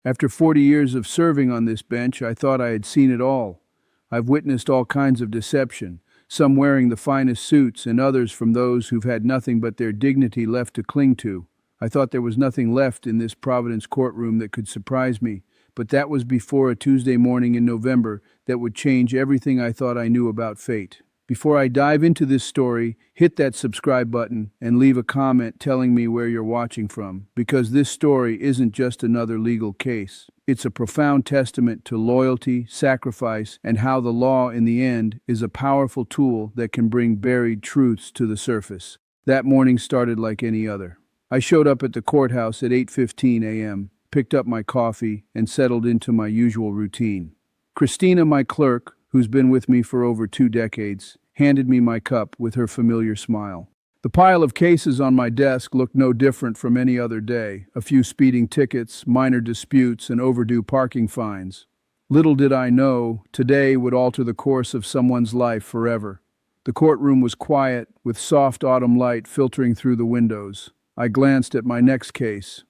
After 40 years of serving on this bench, I thought I had seen it all. I've witnessed all kinds of deception, some wearing the finest suits and others from those who've had nothing but their dignity left to cling to. I thought there was nothing left in this Providence courtroom that could surprise me, but that was before a Tuesday morning in November that would change everything I thought I knew about fate. Before I dive into this story, hit that subscribe button and leave a comment telling me where you're watching from, because this story isn't just another legal case. It's a profound testament to loyalty, sacrifice, and how the law, in the end, is a powerful tool that can bring buried truths to the surface. That morning started like any other. I showed up at the courthouse at 8:15 a.m., picked up my coffee, and settled into my usual routine. Christina, my clerk, who's been with me for over 2 decades, handed me my cup with her familiar smile. The pile of cases on my desk looked no different from any other day: a few speeding tickets, minor disputes, and overdue parking fines. Little did I know, today would alter the course of someone's life forever. The courtroom was quiet, with soft autumn light filtering through the windows. I glanced at my next case.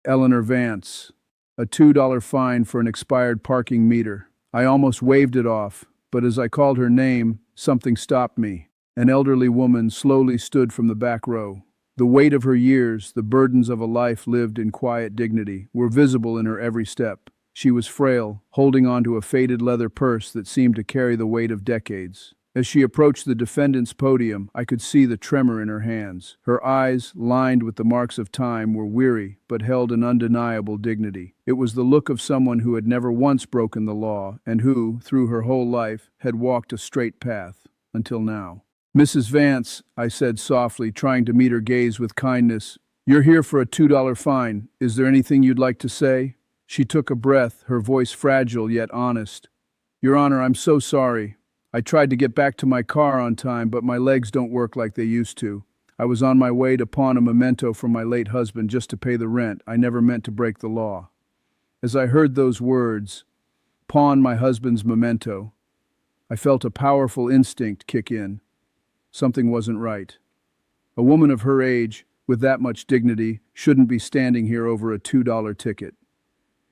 Eleanor Vance. A $2 fine for an expired parking meter. I almost waved it off, but as I called her name, something stopped me. An elderly woman slowly stood from the back row. The weight of her years, the burdens of a life lived in quiet dignity, were visible in her every step. She was frail, holding on to a faded leather purse that seemed to carry the weight of decades. As she approached the defendant's podium, I could see the tremor in her hands. Her eyes, lined with the marks of time, were weary, but held an undeniable dignity. It was the look of someone who had never once broken the law, and who, through her whole life, had walked a straight path, until now. "Mrs. Vance," I said softly, trying to meet her gaze with kindness, "you're here for a $2 fine. Is there anything you'd like to say?" She took a breath, her voice fragile yet honest. "Your Honor, I'm so sorry. I tried to get back to my car on time, but my legs don't work like they used to. I was on my way to pawn a memento from my late husband just to pay the rent. I never meant to break the law." As I heard those words, "pawn my husband's memento," I felt a powerful instinct kick in. Something wasn't right. A woman of her age, with that much dignity, shouldn't be standing here over a $2 ticket.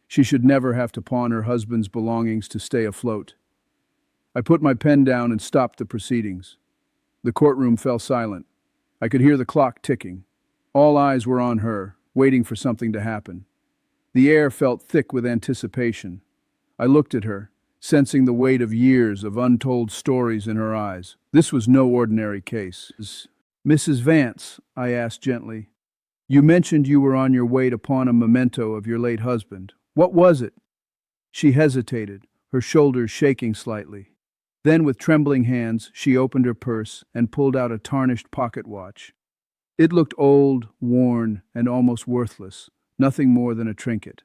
She should never have to pawn her husband's belongings to stay afloat. I put my pen down and stopped the proceedings. The courtroom fell silent. I could hear the clock ticking. All eyes were on her, waiting for something to happen. The air felt thick with anticipation. I looked at her, sensing the weight of years of untold stories in her eyes. This was no ordinary case. "Mrs. Vance," I asked gently, "you mentioned you were on your way to pawn a memento of your late husband. What was it?" She hesitated, her shoulders shaking slightly. Then, with trembling hands, she opened her purse and pulled out a tarnished pocket watch. It looked old, worn, and almost worthless, nothing more than a trinket.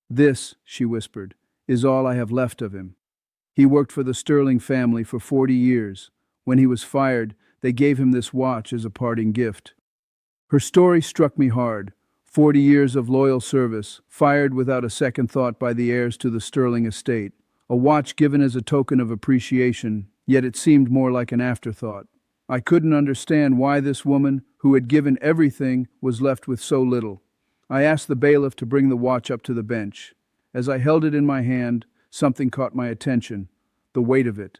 "This," she whispered, "is all I have left of him. He worked for the Sterling family for 40 years. When he was fired, they gave him this watch as a parting gift." Her story struck me hard. 40 years of loyal service, fired without a second thought by the heirs to the Sterling estate. A watch given as a token of appreciation, yet it seemed more like an afterthought. I couldn't understand why this woman, who had given everything, was left with so little. I asked the bailiff to bring the watch up to the bench. As I held it in my hand, something caught my attention: the weight of it.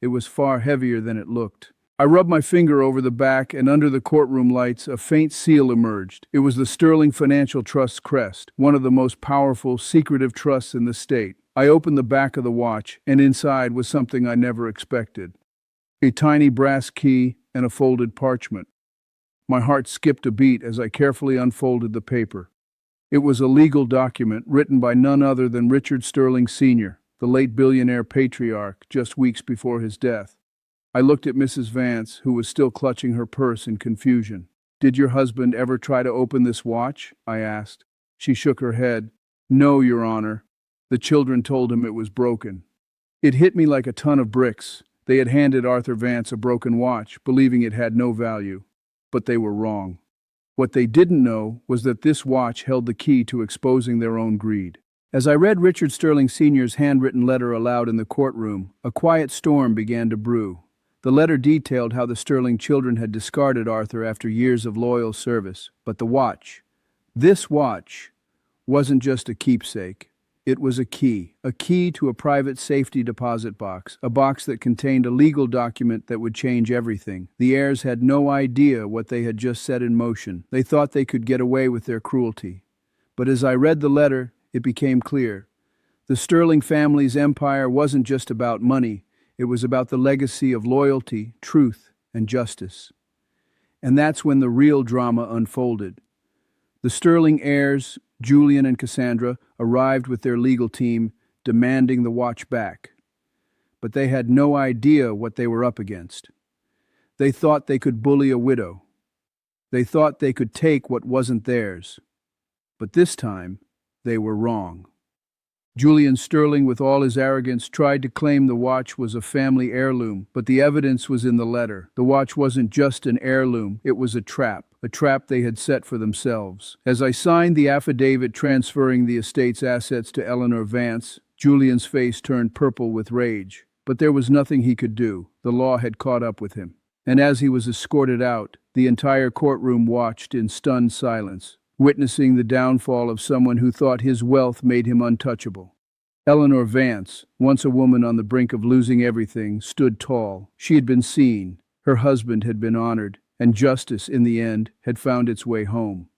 It was far heavier than it looked. I rubbed my finger over the back, and under the courtroom lights, a faint seal emerged. It was the Sterling Financial Trust's crest, one of the most powerful, secretive trusts in the state. I opened the back of the watch, and inside was something I never expected: a tiny brass key and a folded parchment. My heart skipped a beat as I carefully unfolded the paper. It was a legal document written by none other than Richard Sterling Sr., the late billionaire patriarch, just weeks before his death. I looked at Mrs. Vance, who was still clutching her purse in confusion. "Did your husband ever try to open this watch?" I asked. She shook her head. "No, Your Honor. The children told him it was broken." It hit me like a ton of bricks. They had handed Arthur Vance a broken watch, believing it had no value. But they were wrong. What they didn't know was that this watch held the key to exposing their own greed. As I read Richard Sterling Sr.'s handwritten letter aloud in the courtroom, a quiet storm began to brew. The letter detailed how the Sterling children had discarded Arthur after years of loyal service. But the watch, this watch, wasn't just a keepsake. It was a key to a private safety deposit box, a box that contained a legal document that would change everything. The heirs had no idea what they had just set in motion. They thought they could get away with their cruelty. But as I read the letter, it became clear. The Sterling family's empire wasn't just about money. It was about the legacy of loyalty, truth, and justice. And that's when the real drama unfolded. The Sterling heirs, Julian and Cassandra, arrived with their legal team, demanding the watch back. But they had no idea what they were up against. They thought they could bully a widow. They thought they could take what wasn't theirs. But this time, they were wrong. Julian Sterling, with all his arrogance, tried to claim the watch was a family heirloom, but the evidence was in the letter. The watch wasn't just an heirloom, it was a trap they had set for themselves. As I signed the affidavit transferring the estate's assets to Eleanor Vance, Julian's face turned purple with rage. But there was nothing he could do. The law had caught up with him. And as he was escorted out, the entire courtroom watched in stunned silence, witnessing the downfall of someone who thought his wealth made him untouchable. Eleanor Vance, once a woman on the brink of losing everything, stood tall. She had been seen, her husband had been honored, and justice, in the end, had found its way home.